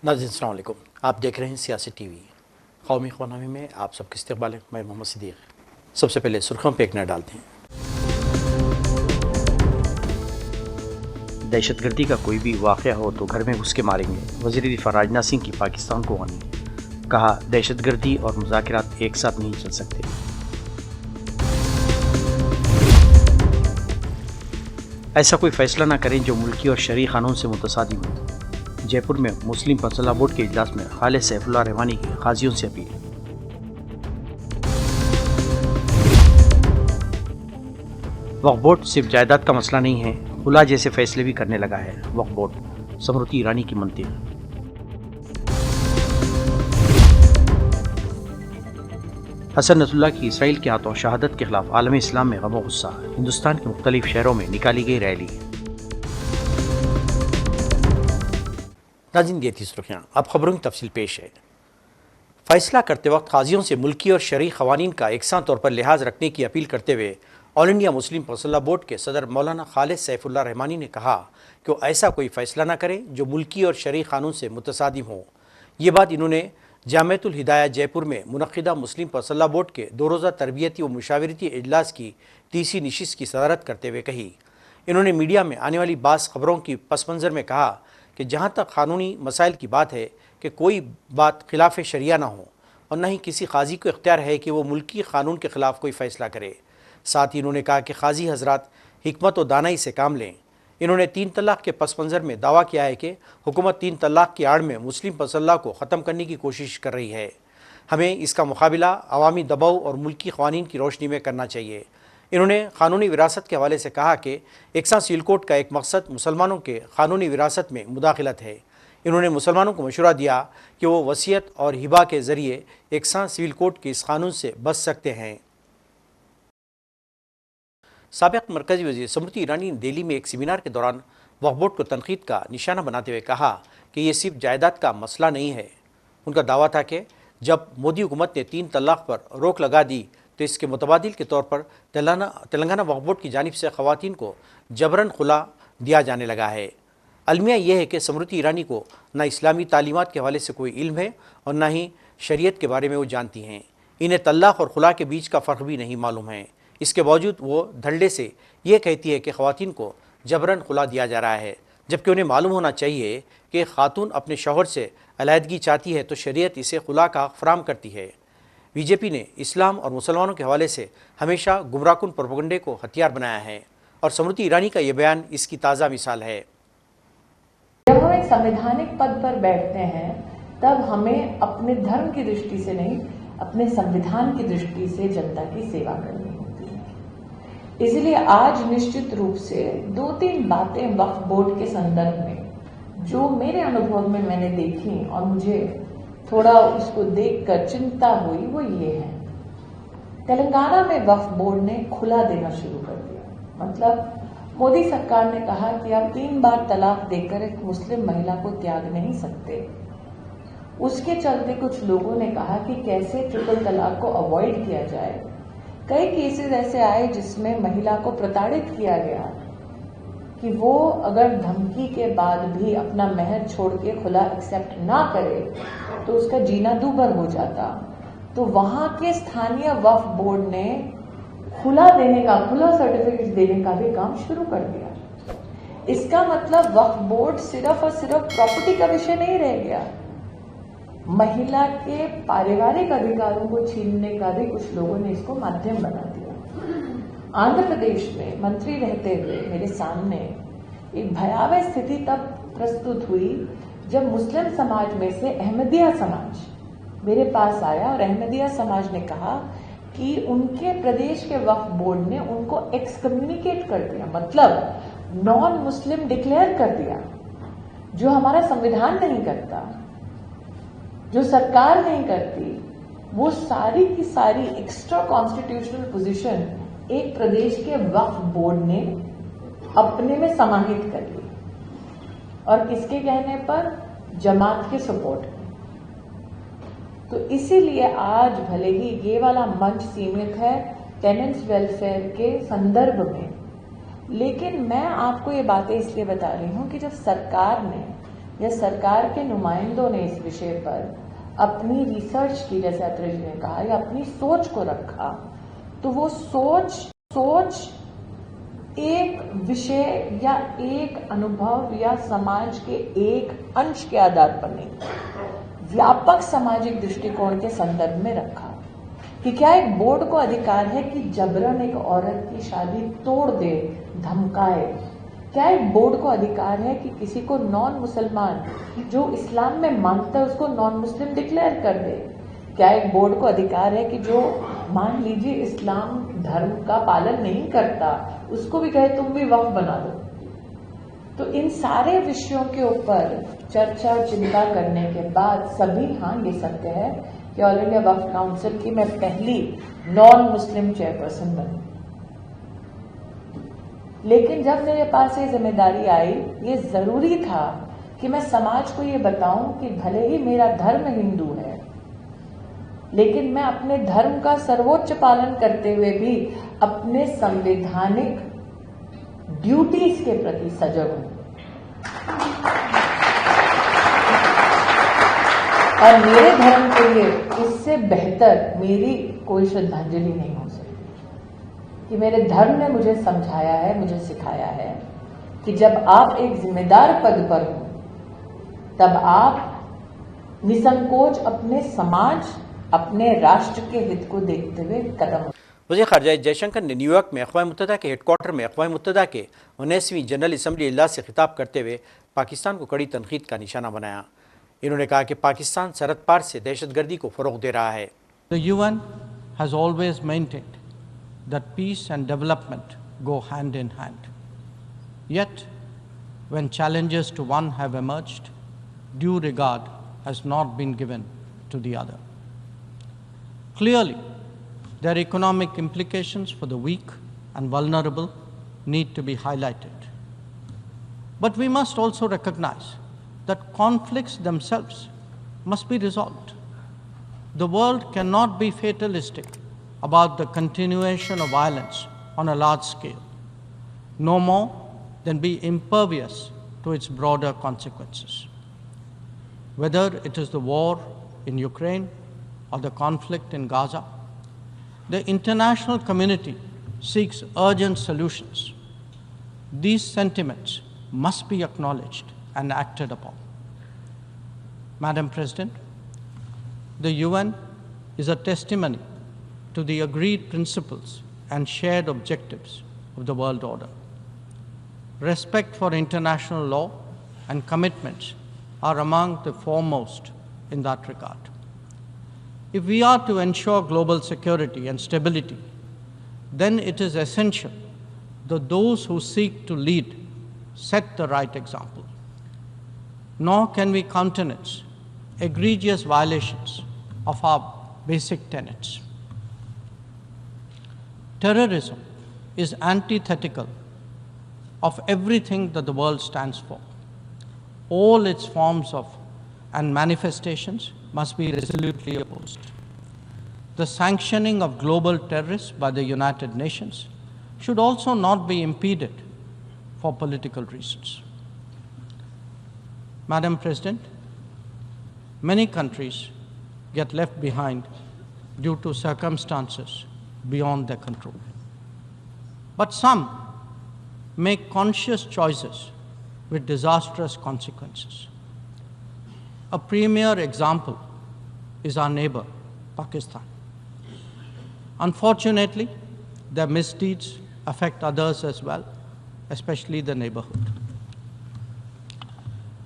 नाज़रीन अस्सलाम वालेकुम। आप देख रहे हैं सियासी टीवी। कौमी ख़ुनामी में आप सबके इस्तक़बाल है। मैं मोहम्मद सिद्दीक़। सबसे पहले सुर्ख़ियों पे एक नज़र डालते हैं। दहशतगर्दी का कोई भी वाक़या हो तो घर में घुस के मारेंगे। वज़ीर दिफ़ा राजनाथ सिंह की पाकिस्तान को वार्निंग। कहा, दहशतगर्दी और मुज़ाकरात एक साथ नहीं चल सकते। ऐसा कोई फ़ैसला ना करें जो मुल्की और शरई क़ानून से मुतसादिम हो। जयपुर में मुस्लिम मसला बोर्ड के इजलास में खालिद सैफुल्लाह रहमानी की काजियों से अपील। वक्फ बोर्ड सिर्फ जायदाद का मसला नहीं है, खुला जैसे फैसले भी करने लगा है वक्फ बोर्ड। स्मृति ईरानी की मंतिक़। हसन नसरुल्लाह की इसराइल के हाथों शहादत के खिलाफ आलम इस्लाम में गम गुस्सा। हिंदुस्तान के मुख्तलिफ शहरों में निकाली गई रैली। नाज़रीन, ये थी सुर्ख़ियाँ। अब खबरों की तफसील पेश है। फ़ैसला करते वक्त काजियों से मुल्की और शरई क़वानीन का एकसां तौर पर लिहाज रखने की अपील करते हुए ऑल इंडिया मुस्लिम मसला बोर्ड के सदर मौलाना खालिद सैफुल्लाह रहमानी ने कहा कि वो ऐसा कोई फ़ैसला ना करें जो मुल्की और शरई क़ानून से मुतसादिम हो। ये बात इन्होंने जामिअतुल हिदाया जयपुर में मुनक़्क़िदा मुस्लिम मसला बोर्ड के 2 रोज़ा तरबियती व मुशावरती इजलास की तीसरी नशिस्त की सदारत करते हुए कही। इन्होंने मीडिया में आने वाली बाज़ ख़बरों की पस मंज़र में कहा कि जहाँ तक क़ानूनी मसाइल की बात है कि कोई बात खिलाफ शरिया ना हो और न ही किसी काजी को इख्तियार है कि वो मुल्की क़ानून के ख़िलाफ़ कोई फ़ैसला करे। साथ ही इन्होंने कहा कि काजी हज़रात हिकमत और दानाई से काम लें। इन्होंने 3 तलाक़ के पस मंज़र में दावा किया है कि हुकूमत 3 तलाक़ की आड़ में मुस्लिम मसला को ख़त्म करने की कोशिश कर रही है। हमें इसका मुकाबला अवामी दबाव और मुल्की क़वानीन की रोशनी में करना चाहिए। इन्होंने क़ानूनी विरासत के हवाले से कहा कि एकसां सिविल कोड का एक मकसद मुसलमानों के क़ानूनी विरासत में मुदाखलत है। इन्होंने मुसलमानों को मशवरा दिया कि वो वसीयत और हिबा के ज़रिए एकसां सिविल कोड के इस कानून से बच सकते हैं। साबिक़ मरकज़ी वज़ीर स्मृति ईरानी ने दिल्ली में एक सेमिनार के दौरान वक्फ बोर्ड को तनकीद का निशाना बनाते हुए कहा कि ये सिर्फ जायदाद का मसला नहीं है। उनका दावा था कि जब मोदी हुकूमत ने 3 तलाक़ पर रोक लगा दी तो इसके मुतबादिल के तौर पर तेलंगाना वक्फ बोर्ड की जानिब से ख़वातीन को जबरन खुला दिया जाने लगा है। अलमिया यह है कि स्मृति ईरानी को न इस्लामी तालीमात के हवाले से कोई इल्म है और न ही शरीयत के बारे में वो जानती हैं। इन्हें तलाक़ और खुला के बीच का फ़र्क भी नहीं मालूम है। इसके बावजूद वो धड़ल्ले से ये कहती है कि ख़वातीन को जबरन खुला दिया जा रहा है, जबकि उन्हें मालूम होना चाहिए कि खातून अपने शौहर से अलहदगी चाहती है तो शरीयत इसे खुला का फराम करती है। बीजेपी ने इस्लाम और मुसलमानों के हवाले से हमेशा गुमराहकुन प्रोपेगेंडे को हथियार बनाया है और स्मृति ईरानी का ये बयान इसकी ताज़ा मिसाल है। जब हम एक संवैधानिक पद पर बैठते हैं तब हमें अपने धर्म की दृष्टि से नहीं, अपने संविधान की दृष्टि से जनता की सेवा करनी होती है। इसलिए आज निश्चित रूप से 2-3 बातें वक्फ बोर्ड के संदर्भ में जो मेरे अनुभव में मैंने देखी और मुझे थोड़ा उसको देखकर चिंता हुई, वो ये है। तेलंगाना में वक्फ बोर्ड ने खुला देना शुरू कर दिया। मतलब मोदी सरकार ने कहा कि आप 3 बार तलाक देकर एक मुस्लिम महिला को त्याग नहीं सकते। उसके चलते कुछ लोगों ने कहा कि कैसे ट्रिपल तलाक को अवॉइड किया जाए। कई केसेस ऐसे आए जिसमें महिला को प्रताड़ित किया गया कि वो अगर धमकी के बाद भी अपना महर छोड़ के खुला एक्सेप्ट ना करे तो उसका जीना दूभर हो जाता। तो वहां के स्थानीय वक्फ बोर्ड ने खुला देने का, खुला सर्टिफिकेट देने का भी काम शुरू कर दिया। इसका मतलब वक्फ बोर्ड सिर्फ और सिर्फ प्रॉपर्टी का विषय नहीं रह गया, महिला के पारिवारिक अधिकारों को छीनने का भी कुछ लोगों ने इसको माध्यम बना दिया। आंध्र प्रदेश में मंत्री रहते हुए मेरे सामने एक भयावह स्थिति तब प्रस्तुत हुई जब मुस्लिम समाज में से अहमदिया समाज मेरे पास आया और अहमदिया समाज ने कहा कि उनके प्रदेश के वक्फ बोर्ड ने उनको एक्सकम्युनिकेट कर दिया, मतलब नॉन मुस्लिम डिक्लेयर कर दिया, जो हमारा संविधान नहीं करता, जो सरकार नहीं करती। वो सारी की सारी एक्स्ट्रा कॉन्स्टिट्यूशनल पोजीशन एक प्रदेश के वक्फ बोर्ड ने अपने में समाहित कर ली, और किसके कहने पर? जमात के सपोर्ट में। तो इसीलिए आज भले ही ये वाला मंच सीमित है टेनेंट्स वेलफेयर के संदर्भ में, लेकिन मैं आपको ये बातें इसलिए बता रही हूं कि जब सरकार ने या सरकार के नुमाइंदों ने इस विषय पर अपनी रिसर्च की, जैसे अत्रे जी ने कहा, या अपनी सोच को रखा, तो वो सोच एक विषय या एक अनुभव या समाज के एक अंश के आधार पर नहीं, व्यापक सामाजिक दृष्टिकोण के संदर्भ में रखा कि क्या एक बोर्ड को अधिकार है कि जबरन एक औरत की शादी तोड़ दे, धमकाए? क्या एक बोर्ड को अधिकार है कि किसी को नॉन मुसलमान जो इस्लाम में मानता है उसको नॉन मुस्लिम डिक्लेयर कर दे? क्या एक बोर्ड को अधिकार है कि जो मान लीजिए इस्लाम धर्म का पालन नहीं करता उसको भी कहे तुम भी वक्फ बना दो? तो इन सारे विषयों के ऊपर चर्चा और चिंता करने के बाद सभी, हाँ ये सत्य है कि ऑल इंडिया वक्फ काउंसिल की मैं पहली नॉन मुस्लिम चेयरपर्सन बनी, लेकिन जब मेरे पास ये जिम्मेदारी आई, ये जरूरी था कि मैं समाज को ये बताऊं कि भले ही मेरा धर्म हिंदू है, लेकिन मैं अपने धर्म का सर्वोच्च पालन करते हुए भी अपने संवैधानिक ड्यूटीज के प्रति सजग हूं। और मेरे धर्म के लिए इससे बेहतर मेरी कोई श्रद्धांजलि नहीं हो सकती कि मेरे धर्म ने मुझे समझाया है, मुझे सिखाया है कि जब आप एक जिम्मेदार पद पर हो तब आप निसंकोच अपने समाज, अपने राष्ट्र के हित को देखते हुए कदम। वज़ीर ख़ारजा जयशंकर ने न्यूयॉर्क में अक़वाम मुत्तहदा के हेडक्वार्टर में अक़वाम मुत्तहदा के 19वीं जनरल असम्बली इजलास से खिताब करते हुए पाकिस्तान को कड़ी तनकीद का निशाना बनाया। इन्होंने कहा कि पाकिस्तान सरहद पार से दहशतगर्दी को फ़रोग़ दे रहा है। The UN has always maintained that peace and development go hand in hand. Yet, when challenges to one have emerged, due regard has not been given to the other. Clearly, their economic implications for the weak and vulnerable need to be highlighted. But we must also recognize that conflicts themselves must be resolved. The world cannot be fatalistic about the continuation of violence on a large scale, no more than be impervious to its broader consequences. Whether it is the war in Ukraine or the conflict in Gaza, the international community seeks urgent solutions. These sentiments must be acknowledged and acted upon. Madam President, the UN is a testimony to the agreed principles and shared objectives of the world order. Respect for international law and commitments are among the foremost in that regard. If we are to ensure global security and stability, then it is essential that those who seek to lead set the right example. Nor can we countenance egregious violations of our basic tenets. Terrorism is antithetical of everything that the world stands for. All its forms of and manifestations must be resolutely opposed. The sanctioning of global terrorists by the United Nations should also not be impeded for political reasons. Madam President, many countries get left behind due to circumstances beyond their control. But some make conscious choices with disastrous consequences. A premier example is our neighbor, Pakistan. Unfortunately, their misdeeds affect others as well, especially the neighborhood.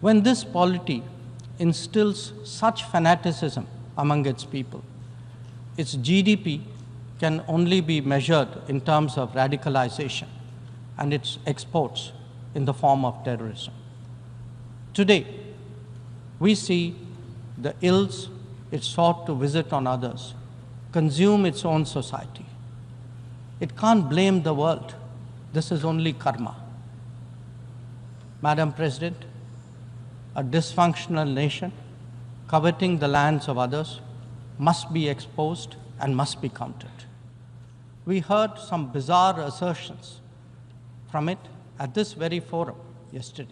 When this polity instills such fanaticism among its people, its GDP can only be measured in terms of radicalization and its exports in the form of terrorism. Today, we see the ills it sought to visit on others consume its own society. It can't blame the world. This is only karma. Madam President, a dysfunctional nation coveting the lands of others must be exposed and must be countered. We heard some bizarre assertions from it at this very forum yesterday.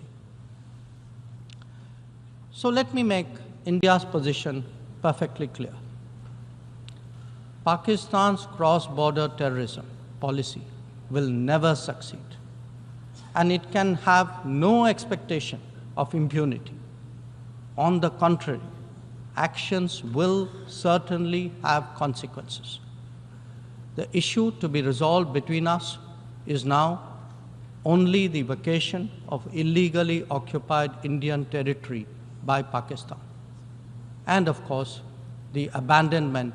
So let me make India's position perfectly clear. Pakistan's cross-border terrorism policy will never succeed, and it can have no expectation of impunity. On the contrary, actions will certainly have consequences. The issue to be resolved between us is now only the vacation of illegally occupied Indian territory by Pakistan, and of course, the abandonment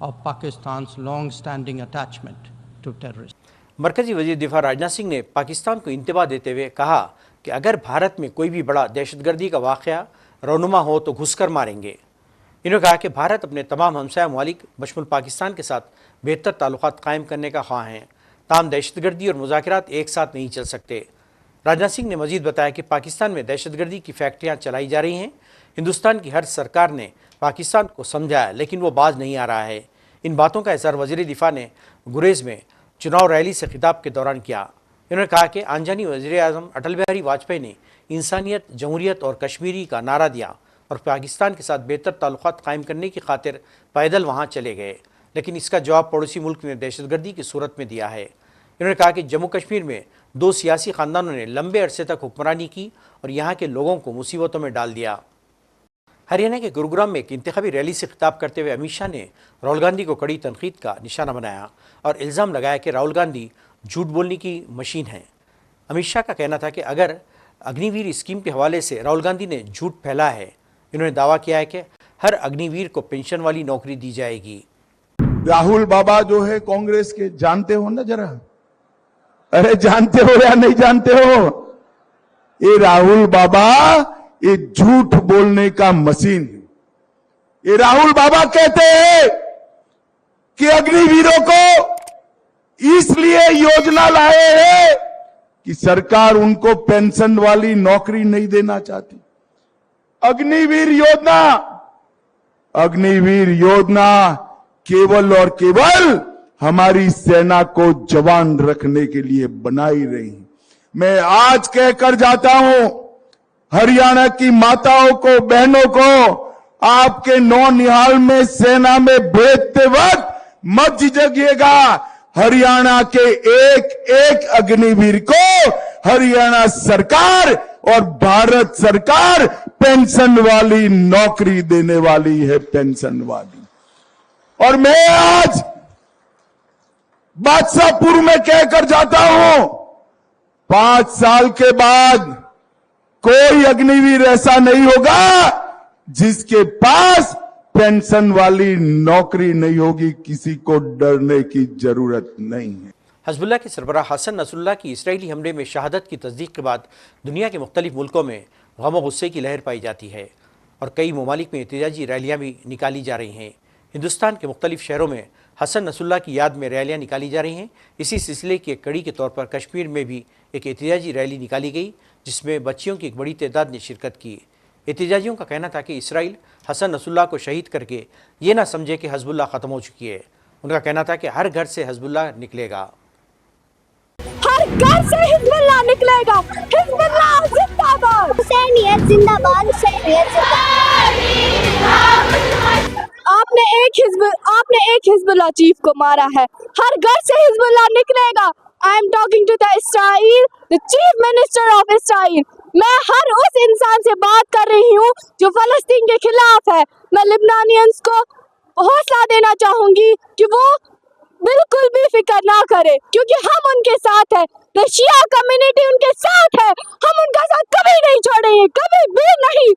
of Pakistan's long-standing attachment to terrorism. मरकजी वजीर दिफा राजनाथ सिंह ने पाकिस्तान को इंतबा देते हुए कहा कि अगर भारत में कोई भी बड़ा दहशतगर्दी का वाक़या रौनुमा हो तो घुसकर मारेंगे। इन्होंने कहा कि भारत अपने तमाम हमसाया ममालिक बशमुल पाकिस्तान के साथ बेहतर ताल्लुकात कायम करने का ख्वाह हैं, ताहम दहशतगर्दी और मुज़ाकरात एक साथ नहीं चल सकते। राजनाथ सिंह ने मजीद बताया कि पाकिस्तान में दहशतगर्दी की फैक्ट्रियाँ चलाई जा रही हैं। हिंदुस्तान की हर सरकार ने पाकिस्तान को समझाया, लेकिन वो बाज नहीं आ रहा है। इन बातों का इज़हार वज़ीर दिफा ने गुरेज़ में चुनाव रैली से खिताब के दौरान किया। इन्होंने कहा कि आनजानी वज़ीर आज़म अटल बिहारी वाजपेयी ने इंसानियत, जमहूरियत और कश्मीरी का नारा दिया और पाकिस्तान के साथ बेहतर ताल्लुकात कायम करने की खातिर पैदल वहाँ चले गए, लेकिन इसका जवाब पड़ोसी मुल्क ने दहशतगर्दी की सूरत में दिया है। इन्होंने कहा कि जम्मू कश्मीर में 2 सियासी ख़ानदानों ने लंबे अरसे तक हुक्मरानी की और यहाँ के लोगों को मुसीबतों में डाल दिया। हरियाणा के गुरुग्राम में एक इंतखाबी रैली से खिताब करते हुए अमित शाह ने राहुल गांधी को कड़ी तनकीद का निशाना बनाया और इल्ज़ाम लगाया कि राहुल गांधी झूठ बोलने की मशीन है। अमित शाह का कहना था कि अगर अग्निवीर स्कीम के हवाले से राहुल गांधी ने झूठ फैला है। इन्होंने दावा किया है कि हर अग्निवीर को पेंशन वाली नौकरी दी जाएगी। राहुल बाबा जो है कांग्रेस के, जानते हो ना जरा? अरे जानते हो या नहीं जानते हो? ये राहुल बाबा ये झूठ बोलने का मशीन है। ये राहुल बाबा कहते हैं कि अग्निवीरों को इसलिए योजना लाए हैं कि सरकार उनको पेंशन वाली नौकरी नहीं देना चाहती। अग्निवीर योजना केवल और केवल हमारी सेना को जवान रखने के लिए बनाई रही। मैं आज कहकर जाता हूं हरियाणा की माताओं को, बहनों को, आपके नौनिहाल में सेना में भेजते वक्त मत झिझकिएगा। हरियाणा के एक एक अग्निवीर को हरियाणा सरकार और भारत सरकार पेंशन वाली नौकरी देने वाली है, पेंशन वाली। और मैं आज बादशाहपुर में कहकर जाता हूं 5 साल के बाद कोई अग्निवीर ऐसा नहीं होगा जिसके पास पेंशन वाली नौकरी नहीं होगी। किसी को डरने की जरूरत नहीं है। हिज़्बुल्लाह के सरबराह हसन नसरुल्लाह की इसराइली हमले में शहादत की तस्दीक के बाद दुनिया के मुख्तलिफ मुल्कों में गम व गुस्से की लहर पाई जाती है और कई ममालिक में एहतजाजी रैलियाँ भी निकाली जा रही हैं। हिंदुस्तान के मुख्तलिफ शहरों में हसन नसरुल्लाह की याद में रैलियाँ निकाली जा रही हैं। इसी सिलसिले की एक कड़ी के तौर पर कश्मीर में भी एक एहतजाजी रैली निकाली गई, जिसमें बच्चियों की एक बड़ी तादाद ने शिरकत की। एहतजाजियों का कहना था कि इसराइल हसन नसरुल्लाह को शहीद करके ये ना समझे कि हिज़्बुल्लाह ख़त्म हो चुकी है। उनका कहना था कि हर घर से हिज़्बुल्लाह निकलेगा, हर घर से हिज़्बुल्लाह निकलेगा। हिज़्बुल्लाह जिंदाबाद, हुसैनियत जिंदाबाद, हुसैनियत जिंदाबाद। आपने एक हिज़्बुल्लाह चीफ को मारा है, हर घर से हिज़्बुल्लाह निकलेगा। I am talking to the Israel, the chief minister of Israel. मैं हर उस इंसान से बात कर रही हूँ जो फलस्तीन के खिलाफ है। मैं लिबनानियंस को हौसला देना चाहूंगी कि वो बिल्कुल भी फिक्र ना करे, क्योंकि हम उनके साथ हैं। शिया कम्युनिटी उनके साथ है, हम उनका साथ कभी नहीं छोड़ेंगे, कभी भी नहीं।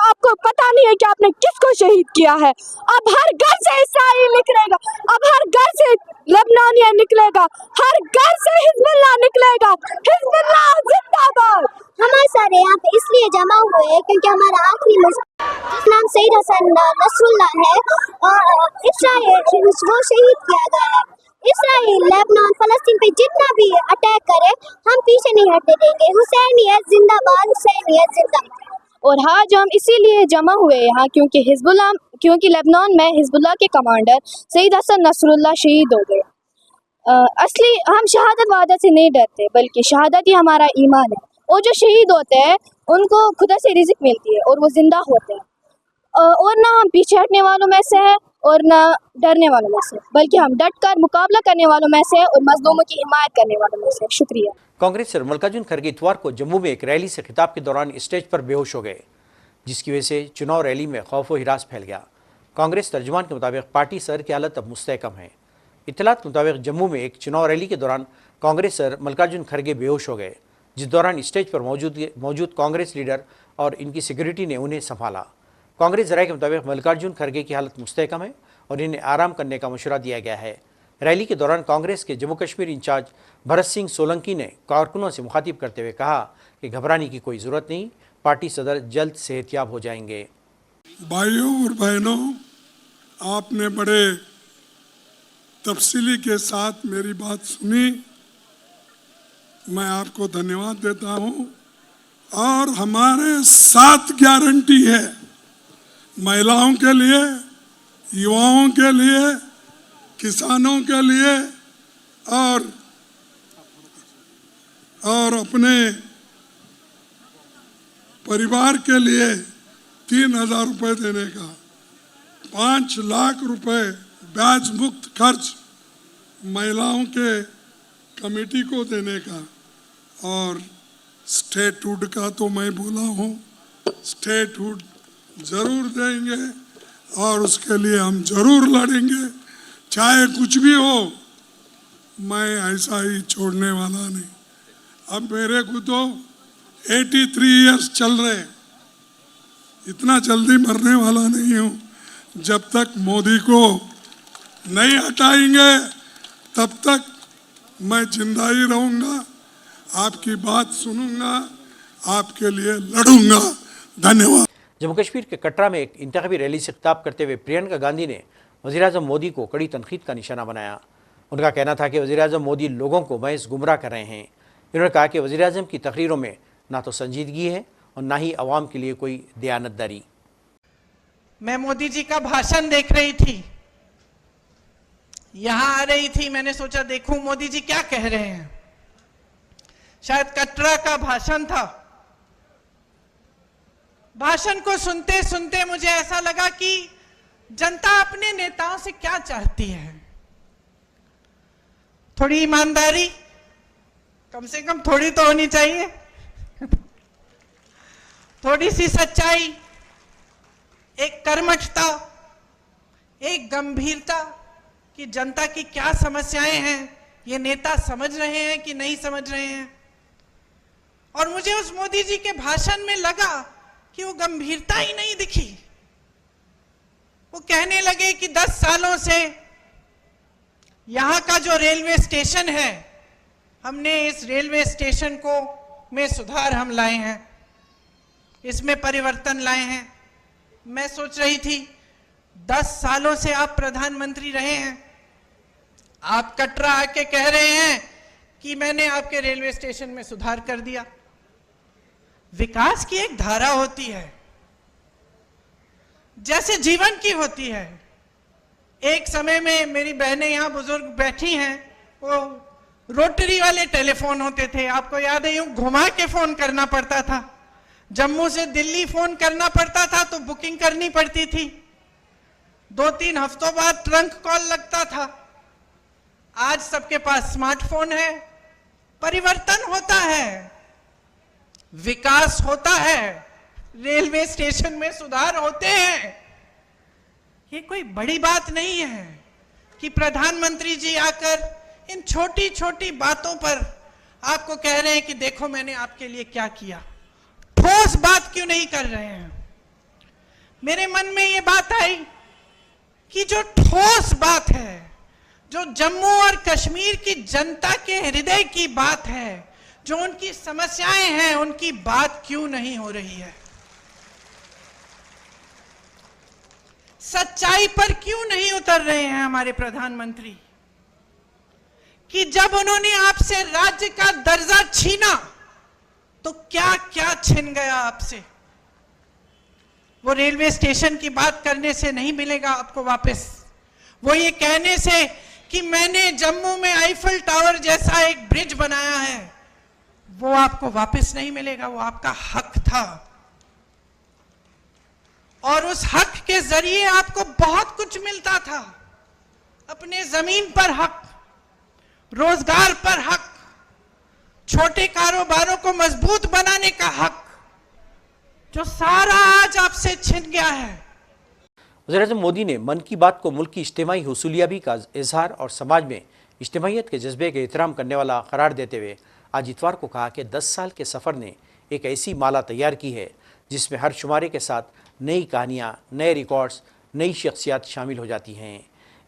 आपको पता नहीं है कि आपने किसको शहीद किया है। अब हर घर से इसराइल निकलेगा, अब हर घर से लेबनानियन निकलेगा, हर घर से हिज़्बुल्लाह निकलेगा। हिज़्बुल्लाह जिंदाबाद। हमारे सारे यहाँ पे इसलिए जमा हुए हैं क्योंकि हमारा आखिरी जिसका नाम सईद हसन नसरुल्लाह है और इसराइल वो शहीद किया गया है। इसराइल, लेबनान, फलस्तीन पे जितना भी अटैक करे हम पीछे नहीं हटने देंगे। हुसैनियत जिंदाबाद, हुसैनियत जिंदाबाद। और हाँ, जो हम इसीलिए जमा हुए यहाँ क्योंकि लेबनान में हिज़्बुल्लाह के कमांडर सईद हसन नसरुल्लाह शहीद हो गए। असली हम शहादत वादा से नहीं डरते, बल्कि शहादत ही हमारा ईमान है। और जो शहीद होते हैं उनको खुदा से रिज़्क मिलती है और वो ज़िंदा होते हैं। और ना हम पीछे हटने वालों में से हैं और ना डरने वालों में से, बल्कि हम डट कर मुकाबला करने वालों में से हैं और मजलूमों की हिमायत करने वालों में से। शुक्रिया। कांग्रेस सर मल्लिकार्जुन खड़गे इतवार को जम्मू में एक रैली से खिताब के दौरान स्टेज पर बेहोश हो गए, जिसकी वजह से चुनाव रैली में खौफ व हिरास फैल गया। कांग्रेस तर्जुमान के मुताबिक पार्टी सर की हालत अब मुस्तहकम है। इत्तलात के मुताबिक जम्मू में एक चुनाव रैली के दौरान कांग्रेस सर मल्लिकार्जुन खड़गे बेहोश हो गए, जिस दौरान स्टेज पर मौजूद कांग्रेस लीडर और इनकी सिक्योरिटी ने उन्हें संभाला। कांग्रेस जराये के मुताबिक मल्लिकार्जुन खड़गे की हालत मुस्तहकम है और इन्हें आराम करने का मशवरा दिया गया है। रैली के दौरान कांग्रेस के जम्मू कश्मीर इंचार्ज भरत सिंह सोलंकी ने कारकुनों से मुखातिब करते हुए कहा कि घबराने की कोई ज़रूरत नहीं, पार्टी सदर जल्द सेहतयाब हो जाएंगे। भाइयों और बहनों, आपने बड़े तफसीली के साथ मेरी बात सुनी, मैं आपको धन्यवाद देता हूं। और हमारे 7 गारंटी है महिलाओं के लिए, युवाओं के लिए, किसानों के लिए और अपने परिवार के लिए 3,000 रुपये देने का, 5 लाख रुपए ब्याज मुक्त खर्च महिलाओं के कमेटी को देने का, और स्टेटहुड का तो मैं बोला हूँ, स्टेटहुड जरूर देंगे और उसके लिए हम जरूर लड़ेंगे, चाहे कुछ भी हो। मैं ऐसा ही छोड़ने वाला नहीं। अब मेरे को तो 83 इयर्स चल रहे, इतना जल्दी मरने वाला नहीं हूँ। जब तक मोदी को नहीं हटाएंगे तब तक मैं जिंदा ही रहूँगा, आपकी बात सुनूंगा, आपके लिए लड़ूंगा। धन्यवाद। जम्मू कश्मीर के कटरा में एक इंतखाबी रैली से खिताब करते हुए प्रियंका गांधी ने वज़ीर-ए-आज़म मोदी को कड़ी तनकीद का निशाना बनाया। उनका कहना था कि वज़ीर-ए-आज़म मोदी लोगों को महज गुमराह कर रहे हैं। इन्होंने कहा कि वज़ीर-ए-आज़म की तकरीरों में ना तो संजीदगी है और ना ही अवाम के लिए कोई दयानतदारी। मैं मोदी जी का भाषण देख रही थी, यहां आ रही थी, मैंने सोचा देखूं मोदी जी क्या कह रहे हैं। शायद कटरा का भाषण था। भाषण को सुनते सुनते मुझे ऐसा लगा कि जनता अपने नेताओं से क्या चाहती है। थोड़ी ईमानदारी, कम से कम थोड़ी तो होनी चाहिए, थोड़ी सी सच्चाई, एक कर्मठता, एक गंभीरता कि जनता की क्या समस्याएं हैं, ये नेता समझ रहे हैं कि नहीं समझ रहे हैं। और मुझे उस मोदी जी के भाषण में लगा कि वो गंभीरता ही नहीं दिखी। वो कहने लगे कि 10 सालों से यहाँ का जो रेलवे स्टेशन है, हमने इस रेलवे स्टेशन को में सुधार हम लाए हैं, इसमें परिवर्तन लाए हैं। मैं सोच रही थी 10 सालों से आप प्रधानमंत्री रहे हैं, आप कटरा आके कह रहे हैं कि मैंने आपके रेलवे स्टेशन में सुधार कर दिया। विकास की एक धारा होती है, जैसे जीवन की होती है। एक समय में मेरी बहनें यहाँ बुजुर्ग बैठी हैं, वो रोटरी वाले टेलीफोन होते थे, आपको याद है, यूं घुमा के फोन करना पड़ता था। जम्मू से दिल्ली फोन करना पड़ता था तो बुकिंग करनी पड़ती थी, 2-3 हफ्तों बाद ट्रंक कॉल लगता था। आज सबके पास स्मार्टफोन है। परिवर्तन होता है, विकास होता है, रेलवे स्टेशन में सुधार होते हैं। ये कोई बड़ी बात नहीं है कि प्रधानमंत्री जी आकर इन छोटी छोटी बातों पर आपको कह रहे हैं कि देखो मैंने आपके लिए क्या किया। ठोस बात क्यों नहीं कर रहे हैं? मेरे मन में ये बात आई कि जो ठोस बात है, जो जम्मू और कश्मीर की जनता के हृदय की बात है, जो उनकी समस्याएं हैं, उनकी बात क्यों नहीं हो रही है? सच्चाई पर क्यों नहीं उतर रहे हैं हमारे प्रधानमंत्री? कि जब उन्होंने आपसे राज्य का दर्जा छीना तो क्या क्या छिन गया आपसे? वो रेलवे स्टेशन की बात करने से नहीं मिलेगा आपको वापस। वो ये कहने से कि मैंने जम्मू में आईफल टावर जैसा एक ब्रिज बनाया है, वो आपको वापस नहीं मिलेगा, वो आपका हक था। और उस हक के जरिए आपको बहुत कुछ मिलता था। अपने जमीन पर हक, रोजगार पर हक, छोटे कारोबारों को मजबूत बनाने का हक, जो सारा आज आपसे छिन गया है। वज़ीर-ए-आज़म मोदी ने मन की बात को मुल्क की इज्तिमाई हुसूलियाबी का इजहार और समाज में इज्तिमाइयत के जज्बे के एहतराम करने वाला करार देते हुए आज इतवार को कहा कि 10 साल के सफ़र ने एक ऐसी माला तैयार की है जिसमें हर शुमारे के साथ नई कहानियाँ, नए रिकॉर्ड्स, नई शख्सियात शामिल हो जाती हैं।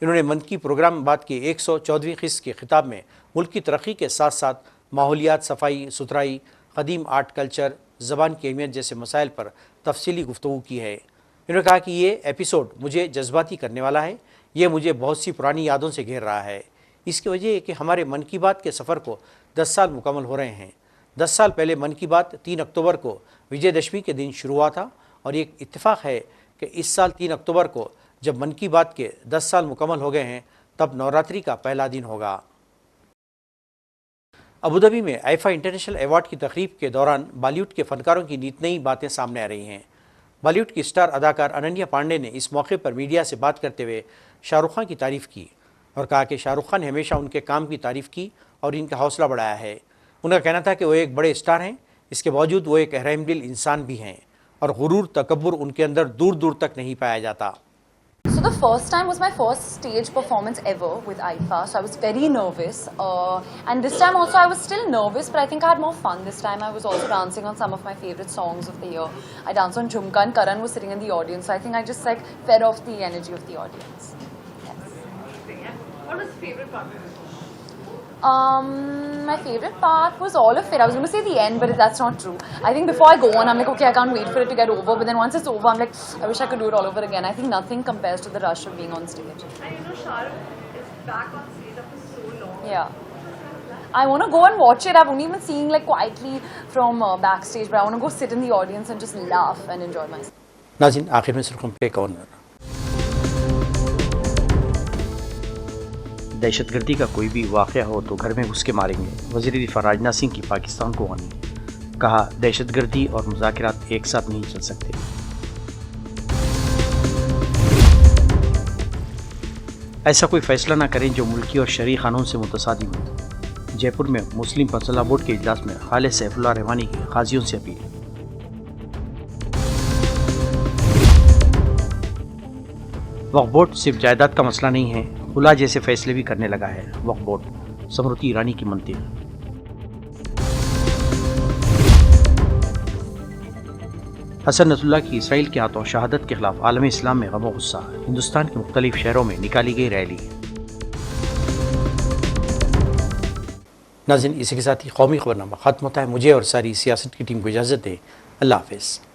इन्होंने मन की प्रोग्राम बात की 114वीं क़िस्त के खिताब में मुल्क की तरक्की के साथ साथ माहौलियात, सफाई सुथराई, कदीम आर्ट कल्चर, ज़बान की अहमियत जैसे मसाइल पर तफसीली गुफ्तगू की है। इन्होंने कहा कि ये एपिसोड मुझे जज्बाती करने वाला है, ये मुझे बहुत सी पुरानी यादों से घेर रहा है। इसकी वजह है कि हमारे मन की बात के सफ़र को 10 साल मुकम्मल हो रहे हैं। 10 साल पहले मन की बात 3 अक्टूबर को विजयदशमी के दिन शुरू हुआ था और ये इत्तेफाक है कि इस साल 3 अक्टूबर को जब मन की बात के 10 साल मुकम्मल हो गए हैं तब नवरात्रि का पहला दिन होगा। अबूधाबी में आईफा इंटरनेशनल अवार्ड की तकरीब के दौरान बॉलीवुड के फनकारों की नित नई बातें सामने आ रही हैं। बॉलीवुड की स्टार अदाकार अनन्या पांडे ने इस मौके पर मीडिया से बात करते हुए शाहरुख खान की तारीफ़ की और कहा कि शाहरुख खान ने हमेशा उनके काम की तारीफ़ की और इनका हौसला बढ़ाया है। उनका कहना था कि वो एक बड़े स्टार हैं, इसके बावजूद वो एक रहमदिल इंसान भी हैं और गुरूर तकब्बुर उनके अंदर दूर दूर तक नहीं पाया जाता। So the first time was my first stage performance ever with IFA, so I was very nervous. And this time also I was still nervous, but I think I had more fun this time. I was also dancing on some of my favorite songs of the year. I danced on Jhumka and Karan was sitting in the audience, so I think I just like fed off the energy of the audience. Yes. What was your favorite part? My favorite part was all of it. I was going to say the end, but that's not true. I think before I go on, I'm like, okay, I can't wait for it to get over. But then once it's over, I'm like, I wish I could do it all over again. I think nothing compares to the rush of being on stage. And you know, Shah Rukh is back on stage after so long. Yeah. I want to go and watch it. I've only been seeing like quietly from backstage, but I want to go sit in the audience and just laugh and enjoy myself. नाज़रीन, आखिर में सुर्खियों पे कौन दहशतगर्दी का कोई भी वाक़या हो तो घर में घुस के मारेंगे। वज़ीर दिफ़ा राजनाथ सिंह की पाकिस्तान को वार्निंग, कहा दहशतगर्दी और मुज़ाकरात एक साथ नहीं चल सकते। ऐसा कोई फ़ैसला ना करें जो मुल्की और शरई क़ानून से मुतसादी हो। जयपुर में मुस्लिम फैसला बोर्ड के इजलास में खालिद सैफुल्लाह रहमानी की काज़ियों से अपील। वक्फ बोर्ड सिर्फ जायदाद का मसला नहीं है, खुला जैसे फैसले भी करने लगा है वक्फ बोर्ड, स्मृति ईरानी की मंतक़। हसन नसरुल्लाह की इसराइल के हाथों शहादत के खिलाफ आलम इस्लाम में गम व गुस्सा। हिंदुस्तान के मुख्तलिफ शहरों में निकाली गई रैली। नाज़रीन, इसी के साथ ही कौमी खबरनामा ख़त्म होता है। मुझे और सारी सियासत की टीम को इजाज़त दें। अल्लाह हाफ़िज़।